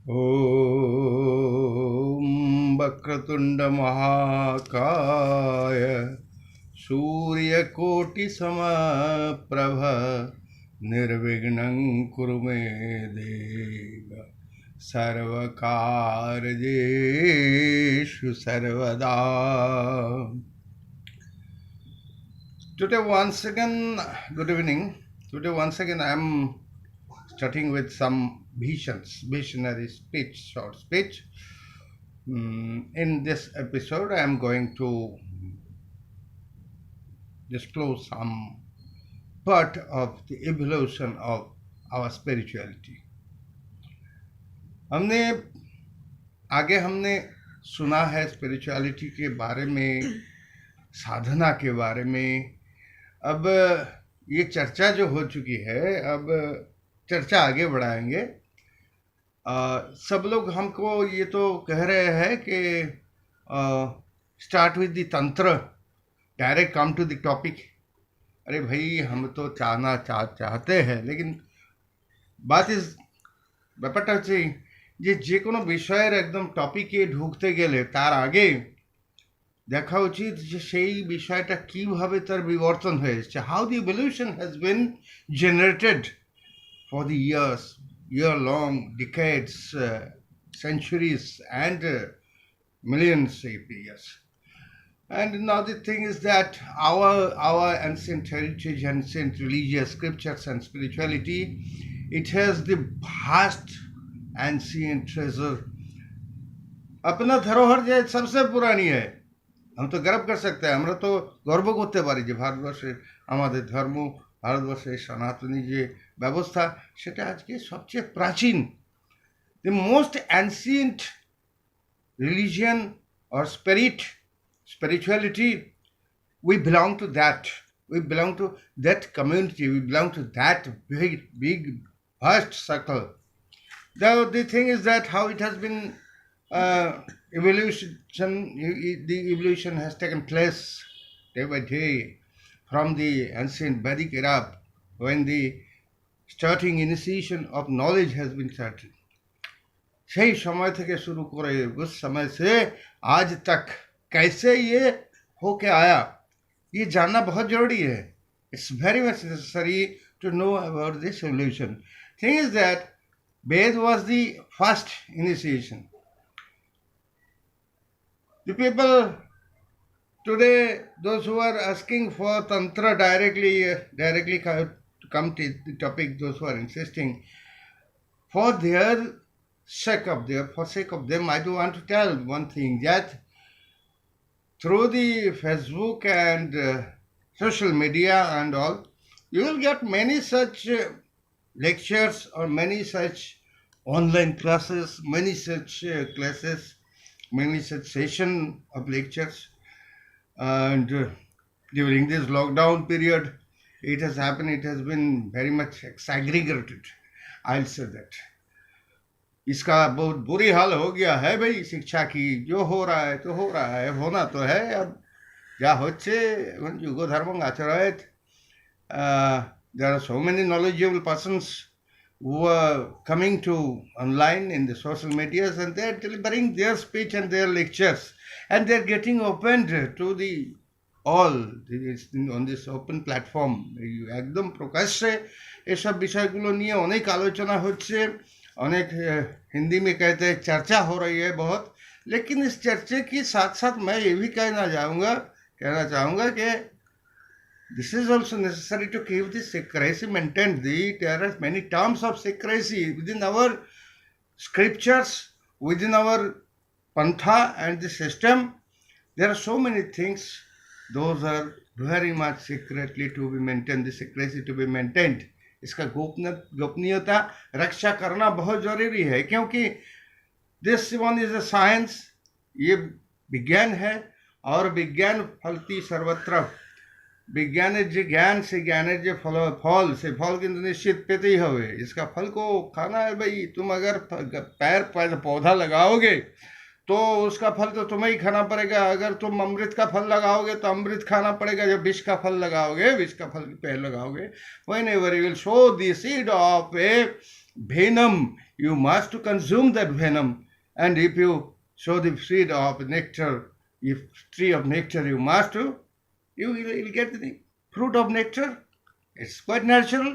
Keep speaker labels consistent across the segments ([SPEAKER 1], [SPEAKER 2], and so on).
[SPEAKER 1] ॐ वक्रतुण्डमहाकाय सूर्यकोटिसमप्रभ निर्विघ्नं कुरु मे देव सर्वकार्येषु सर्वदा. Today once again, good evening. Today once again I am starting with some visionary speech, short speech. In this episode, I am going to disclose some part of the evolution of our spirituality. हमने सुना है spirituality के बारे में, साधना के बारे में. अब ये चर्चा जो हो चुकी है, अब चर्चा आगे बढ़ाएंगे. सब लोग हमको ये तो कह रहे हैं कि start with the tantra, direct come to the topic. अरे भाई, हम तो चाहते हैं, लेकिन बात इज ব্যাপারটা হচ্ছে যে কোনো বিষয়ের একদম টপিকে ঢুকতে গেলে তার আগে দেখা উচিত যে সেই বিষয়টা কিভাবে তার বিবর্তন হয়ে এসেছে. How the evolution has been generated for the year long, decades, centuries, and millions of years. And now the thing is that our ancient heritage, ancient religious scriptures and spirituality, it has the vast ancient treasure. अपना धरोहर जो सबसे पुरानी है, हम तो गर्व कर सकते हैं. আমরা তো গর্ব করতে পারি যে ভারতবর্ষের আমাদের ধর্ম, ভারতবর্ষের সনাতনী যে ব্যবস্থা, সেটা আজকে সবচেয়ে প্রাচীন. The most ancient religion or spirituality, we belong to that. We belong to that community. We belong to that big vast circle. The thing is that how it has been the evolution has taken place day by day from the ancient Vedic era, when the starting initiation of knowledge has been started. সেই সময় থেকে শুরু করে उस समय से आज तक कैसे ये होके आया, ये जानना बहुत जरूरी है. It's very much necessary to know about this evolution. Thing is that Ved was the first initiation. The people today, those who are asking for tantra directly come to the topic, those who are insisting, for sake of them, I do want to tell one thing, that through the Facebook and social media and all, you will get many such lectures or many such online classes, many such session of lectures. And during this lockdown period, it has been very much exaggerated. I'll say that. इसका बहुत बुरी हाल हो गया है भाई शिक्षा की. जो हो रहा है तो हो रहा है, होना तो है. अब যা হচ্ছে এখন যুগ ধর্ম আচরায়ত, there are so many knowledgeable persons who are coming to online in the social medias, and they are delivering their speech and their lectures, and they are getting opened to the all on this open platform. একদম প্রকাশ্যে এসব বিষয়গুলো নিয়ে অনেক আলোচনা হচ্ছে, अनेक हिंदी में कहते हैं चर्चा हो रही है बहुत. लेकिन इस चर्चे के साथ साथ मैं ये भी कहना चाहूँगा कि this is also necessary to keep the secrecy maintained. There are many terms of secrecy within our scriptures, within our pantha and the system. There are so many things, those are very much secretly to be maintained, the secrecy to be maintained. इसका गोपनीयता रक्षा करना बहुत जरूरी है, क्योंकि this one is a science. ये विज्ञान है, और विज्ञान फलती सर्वत्र. विज्ञाনের যে জ্ঞান, সেই জ্ঞানের যে ফল, সেই ফল কিন্তু নিশ্চিত পেতেই হবে. इसका फल को खाना है भाई. तुम अगर पैर पौधा लगाओगे तो उसका फल तो तुम्हें ही खाना पड़ेगा। अगर तुम अमृत का फल लगाओगे तो अमृत खाना पड़ेगा। जब विष का फल लगाओगे, विष का फल पेड़ लगाओगे, whenever you will sow the seed of a venom, you must consume that venom. And if you sow the seed of nectar, if tree of nectar, you will get the fruit of nectar. It's quite natural.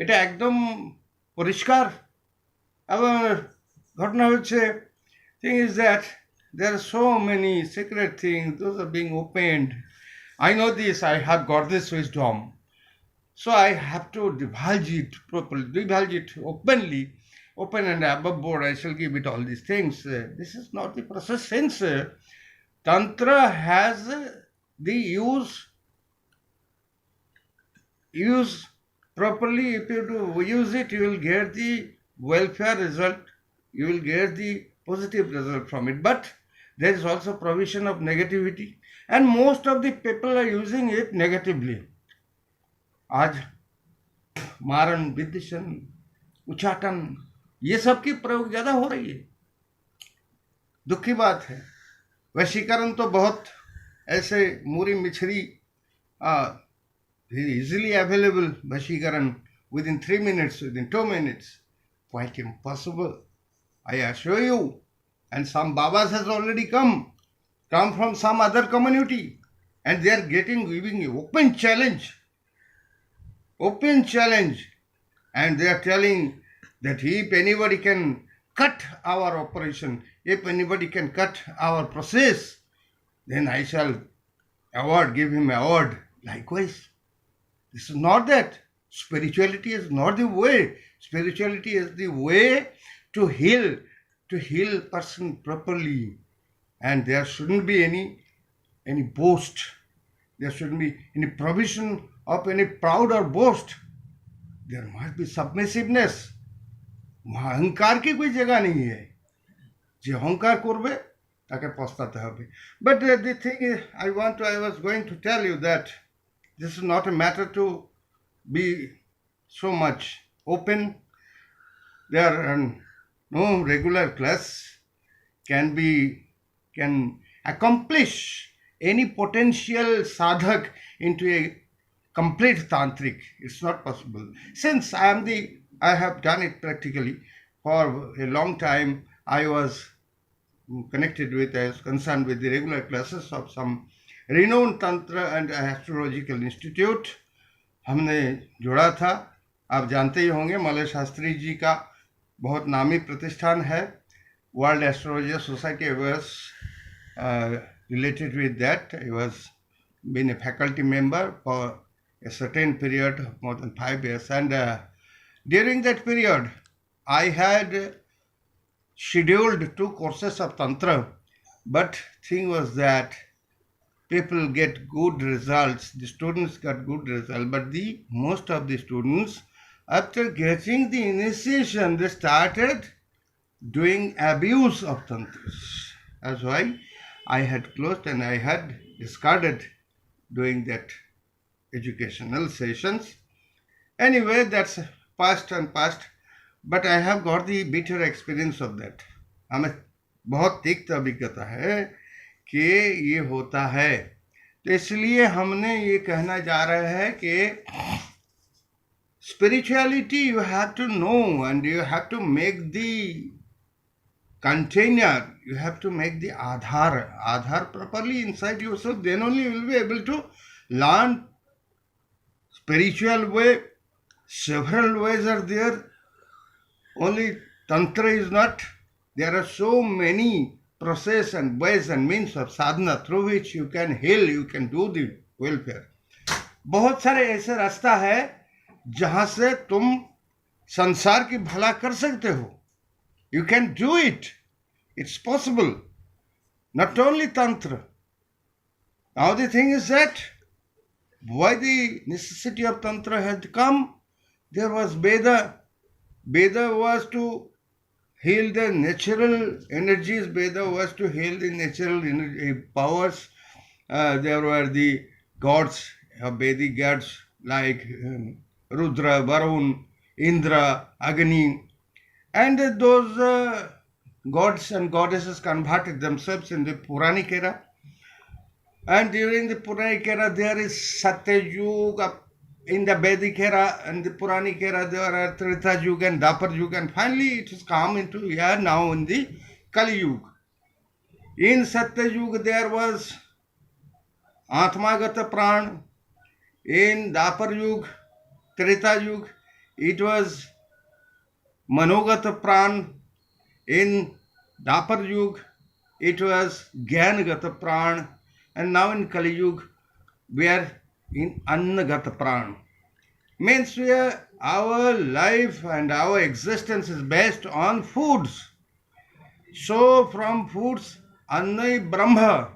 [SPEAKER 1] এটা একদম পরিষ্কার। আবার ঘটনা হচ্ছে, thing is that there are so many secret things, those are being opened. I know this, I have got this wisdom, so I have to divulge it properly, divulge it openly, open and above board. I shall give it all these things. This is not the process, since Tantra has the use properly. If you do use it, you will get the welfare result, you will get the positive result from it. But there is also provision of negativity, and most of the people are using it negatively. आज मारण, विदिशन, उच्चाटन, ये सब की प्रयोग ज्यादा हो रही है। दुख की बात है। वशीकरण तो बहुत ऐसे मूरी मिछरी easily available. Vashikaran within 3 minutes, within 2 minutes, quite impossible, I assure you. And some Babas has already come from some other community, and they are giving open challenge, and they are telling that if anybody can cut our operation, if anybody can cut our process, then I shall give him award. Likewise, this is not that. Spirituality is not the way. Spirituality is the way to heal person properly. And there shouldn't be any boast. There shouldn't be any provision of any proud or boast. There must be submissiveness. वहाँ अहंकार की कोई जगह नहीं है। যে অহংকার করবে তাকে পস্তাতে হবে। But the thing is, I was going to tell you that this is not a matter to be so much open. There are no regular class can accomplish any potential sadhak into a complete tantric. It's not possible. Since I have done it practically for a long time. I was concerned with the regular classes of some renowned Tantra and Astrological Institute. हमने जुड़ा था। आप जानते ही होंगे, Malay Shastri ji का बहुत नामी प्रतिष्ठान है, world astrological society. I was related with that. I was been a faculty member for a certain period of more than 5 years, and during that period I had scheduled 2 courses of Tantra, but thing was that people get good results, the students got good results, but most of the students, after getting the initiation, they started doing abuse of Tantras. That's why I had closed and I had discarded doing that educational sessions. Anyway, that's past and past, but I have got the bitter experience of that. हमें बहुत तिक्त अभिज्ञता है कि ये होता है। तो इसलिए हमने ये कहना जा रहा है कि spirituality you have to know, and you have to make the container, you have to make the Aadhar properly inside yourself. Then only you will be able to learn spiritual way. Several ways are there. Only Tantra is not. There are so many process and ways and means of sadhana through which you can heal, you can do the welfare. बहुत सारे ऐसे रास्ता है जहां से तुम संसार की भला कर सकते हो. You can do it. It's possible. Not only Tantra. Now the thing is that why the necessity of Tantra had come? There was Veda. Veda was to heal the natural energies. Veda was to heal the natural powers. There were the gods, Vedic gods like Rudra, Varun, Indra, Agni, and those gods and goddesses converted themselves in the Puranic era. And during the Puranic era, there is Satya Yuga. In the Vedic era and the Puranic era, there are Treta Yuga and Dapar Yuga, and finally it has come into here now in the Kali Yuga. In Satya Yuga, there was Atmagata Pran. In Dapar Yuga, Treta Yuga, it was Manogata Pran. In Dapar Yuga, it was Gyanagata Pran. And now in Kali Yuga, we are in Annagata Pran. Means our life and our existence is based on foods. So from foods, Anna Brahma.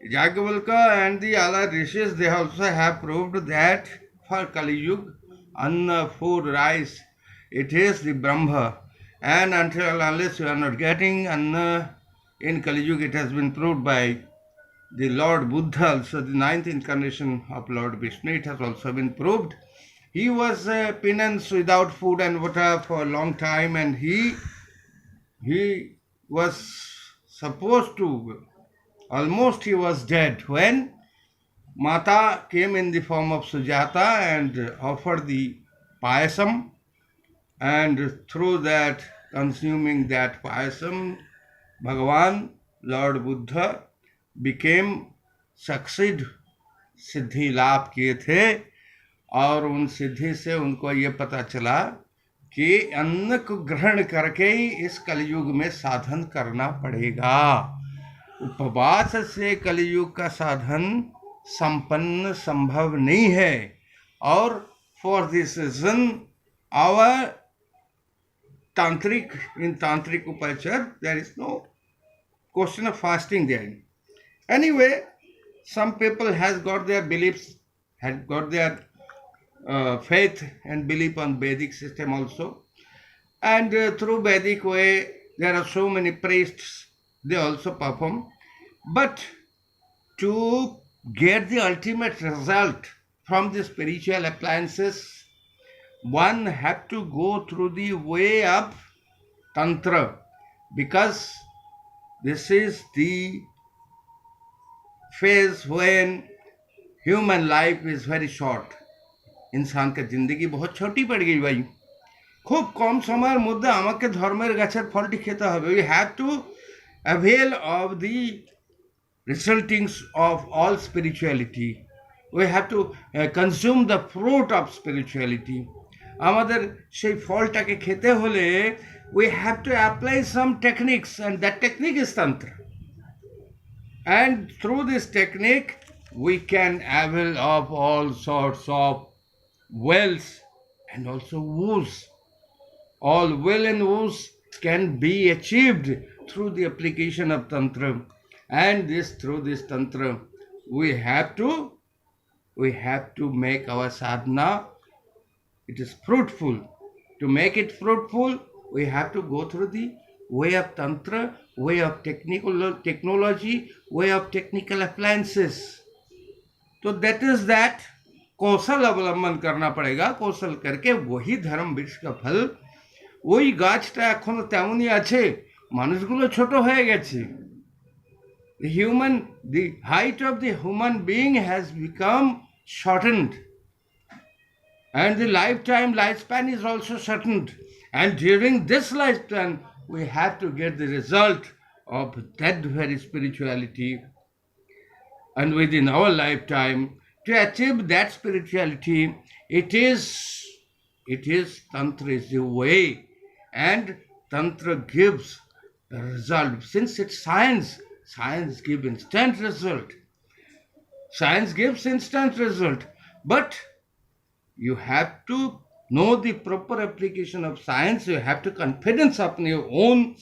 [SPEAKER 1] Yagyavalkya and the other rishis, they also have proved that for Kali Yuga, Anna, food, rice, it is the Brahma. And until unless you are not getting Anna in Kali Yuga, it has been proved by the Lord Buddha, also the ninth incarnation of Lord Vishnu, it has also been proved. He was penance without food and water for a long time, and he was supposed to, almost he was dead when Mata came in the form of Sujata and offered the payasam, and through that, consuming that payasam, Bhagavan, Lord Buddha, became succeed सिद्धि लाभ किए थे, और उन सिद्धि से उनको ये पता चला कि अन्न को ग्रहण करके ही इस कलयुग में साधन करना पड़ेगा. उपवास से कलयुग का साधन संपन्न संभव नहीं है. और for this reason our tantric, in tantric upachar, there is no question of fasting there. Anyway, some people has got their beliefs, had got their faith and belief on Vedic system also. And through Vedic way, there are so many priests, they also perform. But to get the ultimate result from the spiritual appliances, one have to go through the way of Tantra, because this is the phase when human life is very short. इंसान का जिंदगी बहुत छोटी पड़ गई भाई. खूब कम সময়ের মধ্যে আমাকে ধর্মের গাছের ফলটি খেতে হবে. We have to avail of the resultings of all spirituality. We have to consume the fruit of spirituality. আমাদের সেই ফলটাকে খেতে হলে we have to apply some techniques, and that technique is tantra. And through this technique we can avail of all sorts of wells and also woes. All well and woes can be achieved through the application of tantra. And through this tantra we have to make our sadhana, it is fruitful. To make it fruitful, we have to go through the way of tantra, way of technology, way of technical appliances. So that is that कौशल अवलंबन करना पड़ेगा. कौशल करके वही धर्म वृक्ष का फल, ওই গাছটা এখনো তেমনই আছে, মানুষগুলো ছোট হয়ে গেছে. The height of the human being has become shortened, and the lifespan is also shortened. And during this lifespan we have to get the result of that very spirituality. And within our lifetime, to achieve that spirituality, it is tantra is the way, and tantra gives the result. Since it's science gives instant result. Science gives instant result, but you have to know the proper application of science. You have to confidence upon your own